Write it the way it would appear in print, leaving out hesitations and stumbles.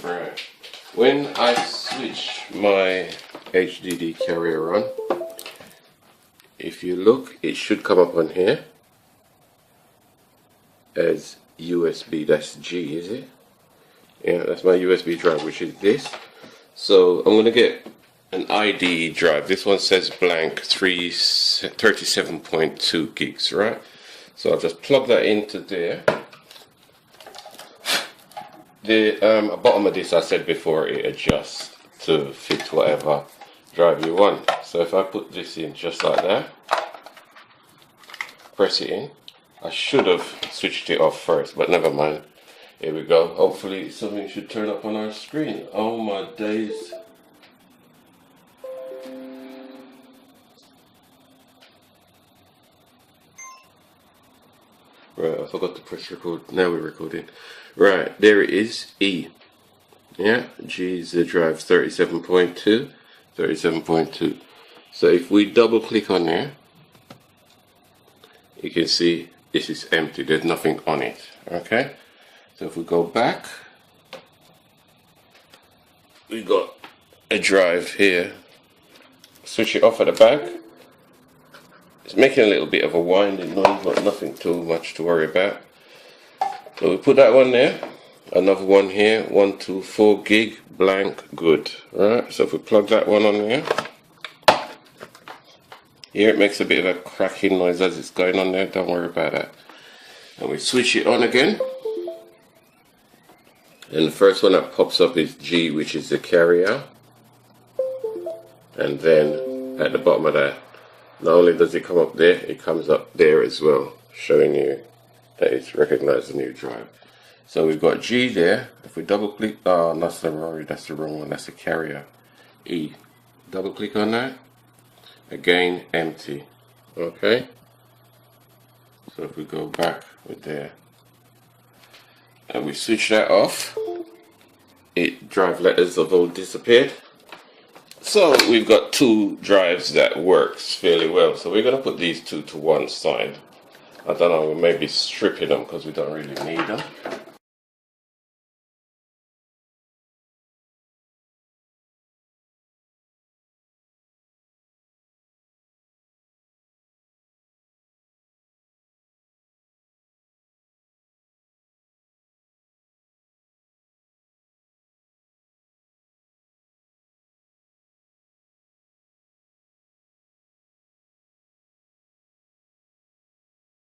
Right. When I switch my HDD carrier on, if you look, it should come up on here as USB. That's G, is it? Yeah, that's my USB drive, which is this. So I'm going to get an ID drive. This one says blank 37.2 gigs, right? So I'll just plug that into there. The bottom of this, I said before, it adjusts to fit whatever drive you want. So if I put this in just like that, press it in. I should have switched it off first, but never mind. Here we go. Hopefully something should turn up on our screen. Oh my days. Right, I forgot to press record. Now we're recording. Right, there it is. E. Yeah, G is the drive 37.2. 37.2. So if we double click on there, you can see this is empty. There's nothing on it. Okay? So if we go back, we got a drive here. Switch it off at the back. It's making a little bit of a winding noise, but nothing too much to worry about. So we put that one there, another one here, 124 gig, blank, good. Right, so if we plug that one on there, here it makes a bit of a cracking noise as it's going on there, don't worry about that. And we switch it on again. And the first one that pops up is G, which is the carrier. And then at the bottom of that, not only does it come up there, it comes up there as well, showing you that it's recognized the new drive. So we've got G there. If we double click, oh, that's the wrong one, that's the carrier. E, double click on that. Again, empty. Okay. So if we go back with there, and we switch that off, drive letters have all disappeared. So we've got two drives that works fairly well. So we're going to put these two to one side. I don't know, we're maybe stripping them because we don't really need them.